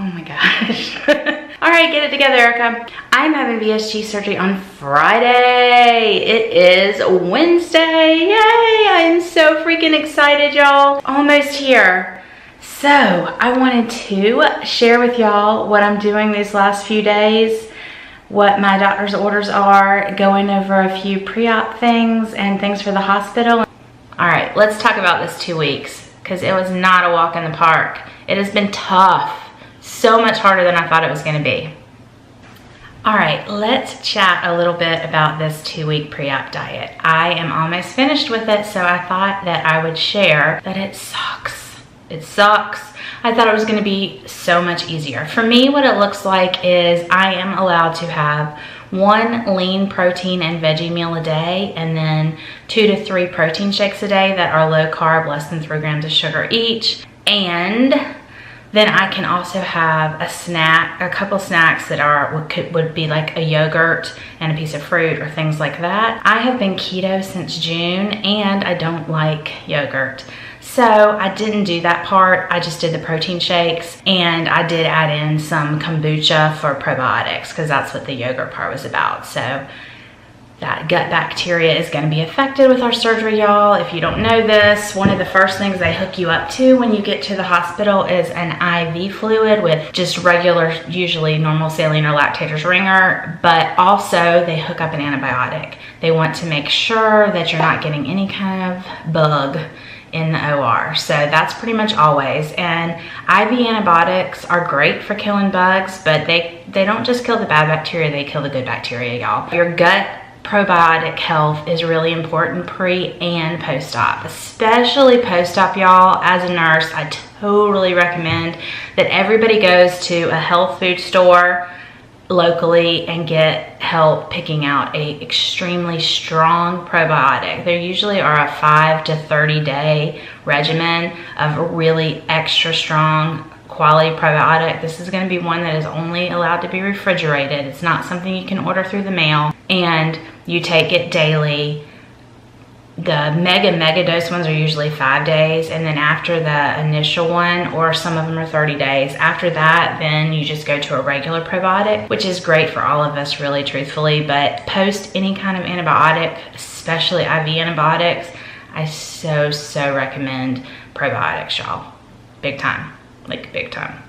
my gosh. All right, get it together, Erica. I'm having VSG surgery on Friday. It is Wednesday. Yay! I am so freaking excited, y'all. Almost here. So I wanted to share with y'all what I'm doing these last few days, what my doctor's orders are, going over a few pre-op things and things for the hospital. All right, let's talk about this 2 weeks, because it was not a walk in the park. It has been tough. So much harder than I thought it was gonna be. All right, let's chat a little bit about this 2-week pre-op diet. I am almost finished with it, so I thought that I would share that it sucks. It sucks. I thought it was gonna be so much easier. For me, what it looks like is I am allowed to have 1 lean protein and veggie meal a day, and then 2 to 3 protein shakes a day that are low carb, less than 3 grams of sugar each. And then I can also have a snack, a couple snacks that would be like a yogurt and a piece of fruit or things like that. I have been keto since June and I don't like yogurt. So I didn't do that part. I just did the protein shakes, and I did add in some kombucha for probiotics because that's what the yogurt part was about. So that gut bacteria is going to be affected with our surgery, y'all. If you don't know this, one of the first things they hook you up to when you get to the hospital is an IV fluid with just regular, usually normal saline or lactator's ringer, but also they hook up an antibiotic. They want to make sure that you're not getting any kind of bug in the OR. So that's pretty much always. And IV antibiotics are great for killing bugs, but they don't just kill the bad bacteria, they kill the good bacteria, y'all. Your gut probiotic health is really important pre and post-op, especially post-op, y'all. As a nurse, I totally recommend that everybody goes to a health food store locally and get help picking out a extremely strong probiotic. There usually are a 5 to 30 day regimen of really extra strong quality probiotic. This is going to be one that is only allowed to be refrigerated. It's not something you can order through the mail, and you take it daily. The mega dose ones are usually 5 days, and then after the initial one, or some of them are 30 days. After that, then you just go to a regular probiotic, which is great for all of us, really, truthfully. But post any kind of antibiotic, especially IV antibiotics, I so recommend probiotics, y'all. Big time, like big time,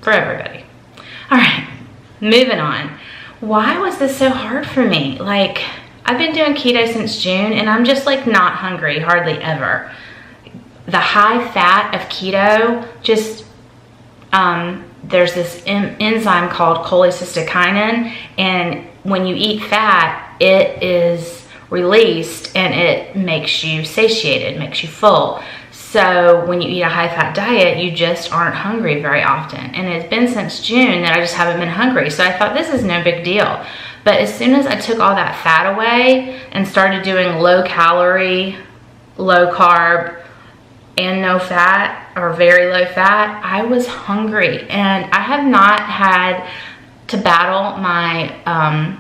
for everybody. All right, moving on. Why was this so hard for me? Like, I've been doing keto since June, and I'm just like not hungry, hardly ever. The high fat of keto, just, there's this enzyme called cholecystokinin, and when you eat fat, it is released and it makes you satiated, makes you full. So when you eat a high fat diet, you just aren't hungry very often. And it's been since June that I just haven't been hungry. So I thought, this is no big deal. But as soon as I took all that fat away and started doing low calorie, low carb, and no fat, or very low fat, I was hungry. And I have not had to battle my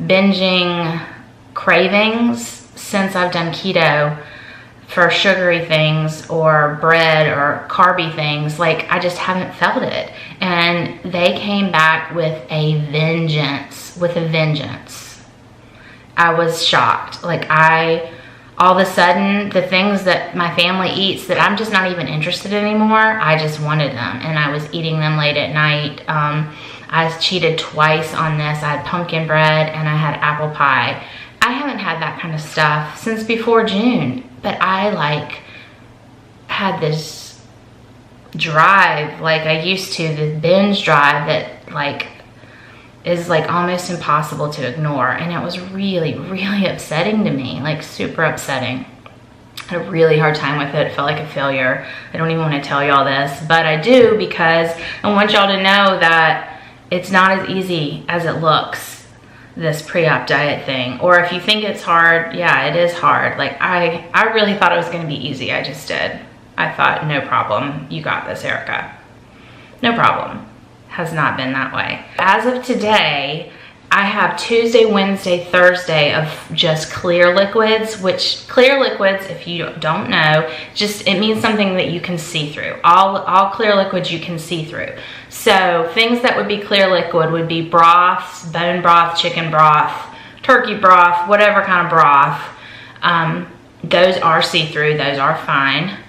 binging cravings since I've done keto for sugary things or bread or carby things. Like, I just haven't felt it. And they came back with a vengeance, I was shocked. Like, all of a sudden, the things that my family eats that I'm just not even interested in anymore, I just wanted them, and I was eating them late at night. I cheated twice on this. I had pumpkin bread and I had apple pie. I haven't had that kind of stuff since before June, but I like had this drive like I used to, the binge drive that like is like almost impossible to ignore. And it was really upsetting to me, like super upsetting. I had a really hard time with it. It felt like a failure. I don't even want to tell y'all this, but I do, because I want y'all to know that it's not as easy as it looks, this pre-op diet thing. Or if you think it's hard, yeah, it is hard. Like, I really thought it was going to be easy. I just did. I thought, no problem, you got this, Erica. No problem. Has not been that way. As of today, I have Tuesday, Wednesday, Thursday of just clear liquids, which clear liquids, if you don't know, just it means something that you can see through. All clear liquids you can see through. So things that would be clear liquid would be broths, bone broth, chicken broth, turkey broth, whatever kind of broth. Those are see-through, those are fine.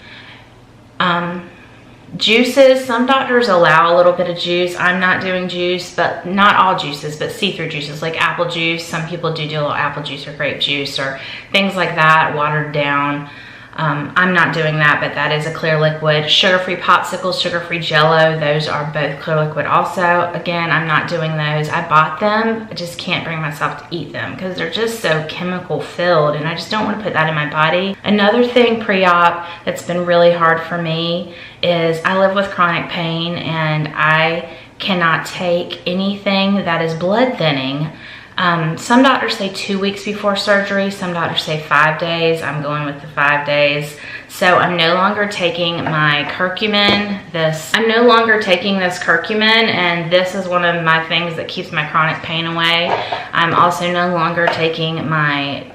Juices, some doctors allow a little bit of juice. I'm not doing juice, but not all juices, but see-through juices like apple juice. Some people do a little apple juice or grape juice or things like that, watered down. I'm not doing that, but that is a clear liquid. Sugar-free popsicles, sugar-free Jello, those are both clear liquid also. Again, I'm not doing those. I bought them, I just can't bring myself to eat them because they're just so chemical filled and I just don't want to put that in my body. Another thing pre-op that's been really hard for me is I live with chronic pain and I cannot take anything that is blood thinning. Some doctors say 2 weeks before surgery, some doctors say 5 days. I'm going with the 5 days. So I'm no longer taking my curcumin. I'm no longer taking this curcumin, and this is one of my things that keeps my chronic pain away. I'm also no longer taking my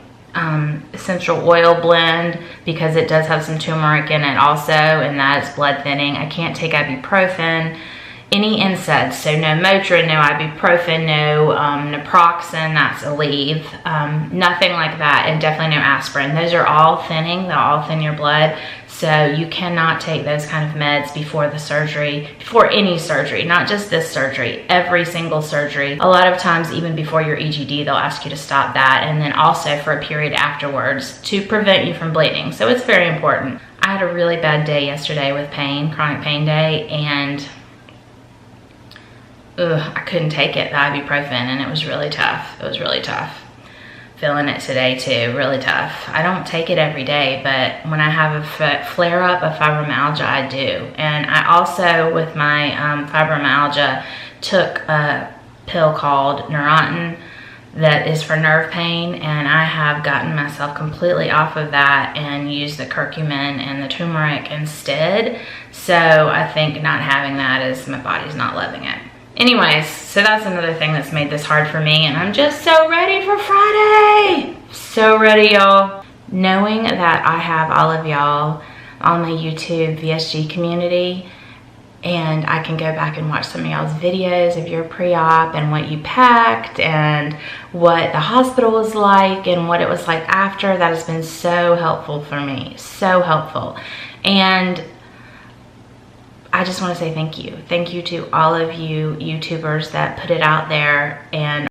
essential oil blend because it does have some turmeric in it also, and that is blood thinning. I can't take ibuprofen. Any NSAIDs, so no Motrin, no ibuprofen, no naproxen, that's Aleve, nothing like that, and definitely no aspirin. Those are all thinning, they'll all thin your blood, so you cannot take those kind of meds before the surgery, before any surgery, not just this surgery, every single surgery. A lot of times, even before your EGD, they'll ask you to stop that, and then also for a period afterwards to prevent you from bleeding, so it's very important. I had a really bad day yesterday with pain, chronic pain day, and I couldn't take it, the ibuprofen, and it was really tough. It was really tough. Feeling it today too, really tough. I don't take it every day, but when I have a flare-up of fibromyalgia, I do. And I also, with my fibromyalgia, took a pill called Neurontin that is for nerve pain, and I have gotten myself completely off of that and used the curcumin and the turmeric instead. So I think not having that is my body's not loving it. Anyways, so that's another thing that's made this hard for me, and I'm just so ready for Friday. So ready, y'all. Knowing that I have all of y'all on my YouTube VSG community, and I can go back and watch some of y'all's videos of your pre-op and what you packed and what the hospital was like and what it was like after, that has been so helpful for me, so helpful. And I just want to say thank you. Thank you to all of you YouTubers that put it out there and